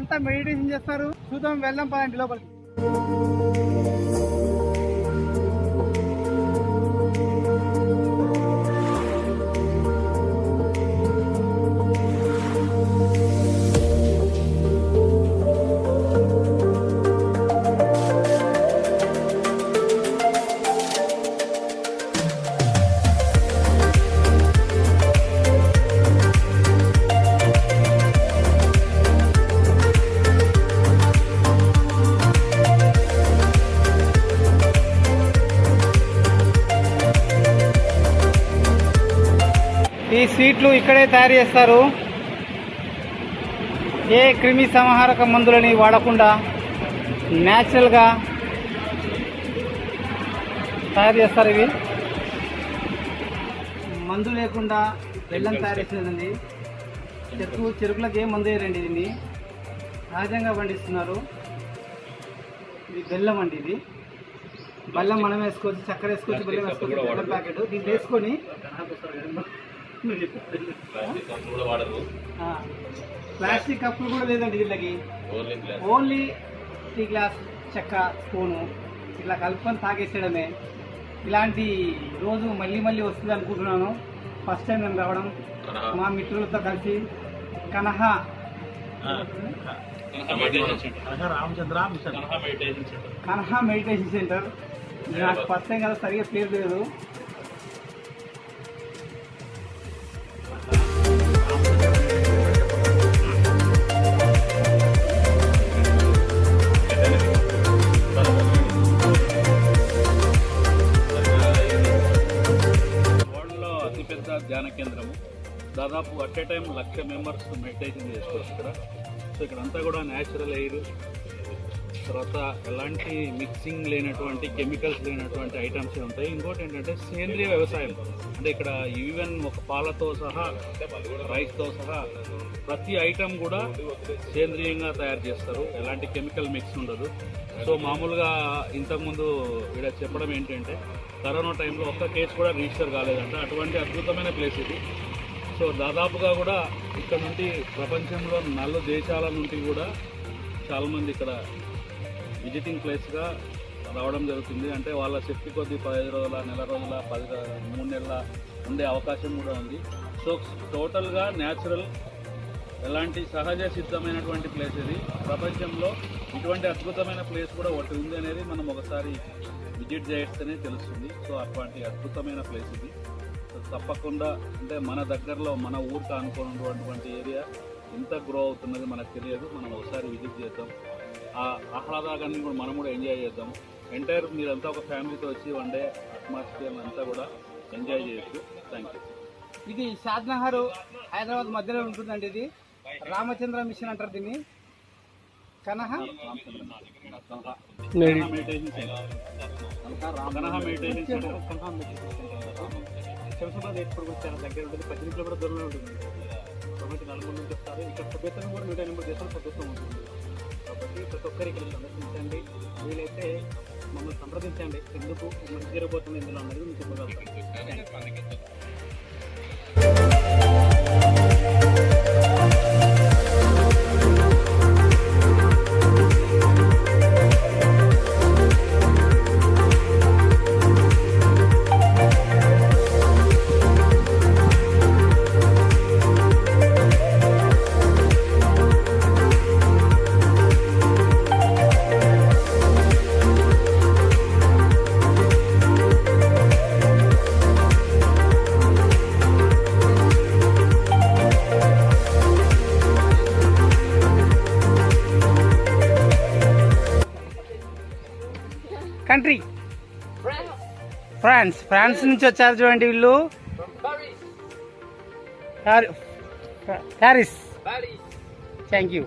వీళ్ళంతా మెడిటేషన్ చేస్తారు. చూద్దాం, వెళ్దాం పదండి లోపలికి. ఈ స్వీట్లు ఇక్కడే తయారు చేస్తారు. ఏ క్రిమి సంహారక మందులని వాడకుండా న్యాచురల్గా తయారు చేస్తారు. ఇవి మందు లేకుండా బెల్లం తయారు చేసేదండి. చెరుకులకు ఏం మందు వేయరండి, దీన్ని సహజంగా పండిస్తున్నారు. ఇది బెల్లం అండి. ఇది బెల్లం మనం వేసుకోవచ్చు, చక్కెర వేసుకోవచ్చు, బెల్లం వేసుకోవచ్చు. బెల్లం ప్యాకెట్ దీన్ని వేసుకొని ప్లాస్టిక్ కప్పులు కూడా లేదండి వీళ్ళకి. ఓన్లీ టీ గ్లాస్, చెక్క, స్పూను ఇట్లా కలుపుకొని తాగేసేయడమే. ఇలాంటి రోజు మళ్ళీ మళ్ళీ వస్తుంది అనుకుంటున్నాను. ఫస్ట్ టైం నేను రావడం మా మిత్రులతో కలిసి. Kanha meditation centre. నాకు ఫస్ట్ టైం కదా, సరిగ్గా పేరు లేదు. ధ్యాన కేంద్రము. దాదాపు at a time 1,00,000 members meditation చేసుకోవచ్చు ఇక్కడ. సో ఇక్కడంతా కూడా న్యాచురల్ ఎయిర్, తర్వాత ఎలాంటి మిక్సింగ్ లేనటువంటి, కెమికల్స్ లేనటువంటి ఐటమ్స్ ఉంటాయి. ఇంకోటి ఏంటంటే సేంద్రియ వ్యవసాయం. అంటే ఇక్కడ ఈవెన్ ఒక పాలతో సహా, రైస్తో సహా ప్రతి ఐటమ్ కూడా సేంద్రియంగా తయారు చేస్తారు. ఎలాంటి కెమికల్ మిక్స్ ఉండదు. సో మామూలుగా ఇంతకుముందు ఇక్కడ చెప్పడం ఏంటంటే కరోనా టైంలో ఒక్క కేసు కూడా రిజిస్టర్ కాలేదంట. అటువంటి అద్భుతమైన ప్లేస్ ఇది. సో దాదాపుగా కూడా ఇక్కడ నుండి ప్రపంచంలో 4 దేశాల నుండి కూడా చాలామంది ఇక్కడ విజిటింగ్ ప్లేస్గా రావడం జరుగుతుంది. అంటే వాళ్ళ శక్తి కొద్ది 15 రోజుల, నెల రోజుల, 3 నెలల ఉండే అవకాశం కూడా ఉంది. సో టోటల్గా న్యాచురల్, ఎలాంటి సహజ సిద్ధమైనటువంటి ప్లేస్ ఇది. ప్రపంచంలో ఇటువంటి అద్భుతమైన ప్లేస్ కూడా ఒకటి ఉంది అనేది మనం ఒకసారి విజిట్ చేస్తేనే తెలుస్తుంది. సో అటువంటి అద్భుతమైన ప్లేస్ ఇది. తప్పకుండా అంటే మన దగ్గరలో, మన ఊరికి అనుకున్నటువంటి ఏరియా ఎంత గ్రో అవుతున్నది మనకు తెలియదు. మనం ఒకసారి విజిట్ చేద్దాం. ఆ ఆహ్లాదాన్ని కూడా మనం కూడా ఎంజాయ్ చేద్దాం. ఎంటైర్ మీరంతా ఒక ఫ్యామిలీతో వచ్చి వన్ డే అట్మాస్ఫియర్ అంతా కూడా ఎంజాయ్ చేయొచ్చు. Thank you. ఇది షాద్నగర్, హైదరాబాద్ మధ్యలో ఉంటుందండి. ఇది రామచంద్ర మిషన్ అంటారు దీన్ని. Kanha meditation centre. Shamshabad airport కూడా చాలా దగ్గర ఉంటుంది. 18 కిలోమీటర్ల దూరంలో ఉంటుంది. కాబట్టి 4 నుంచి వస్తారు. ఇక్కడ సభ్యత్వం కూడా 180 దేశాలు సభ్యత్వం ఉంటుంది. కాబట్టి ప్రతి ఒక్కరికి సందర్శించండి. వీలైతే మమ్మల్ని సంప్రదించండి. ఎందుకు మంచి జరగబోతుంది ఇందులో అనేది మీకు చెప్పగలుగుతాం. కంట్రీ ఫ్రాన్స్ నుంచి వచ్చారు చూడండి వీళ్ళు. ప్యారిస్. Thank you.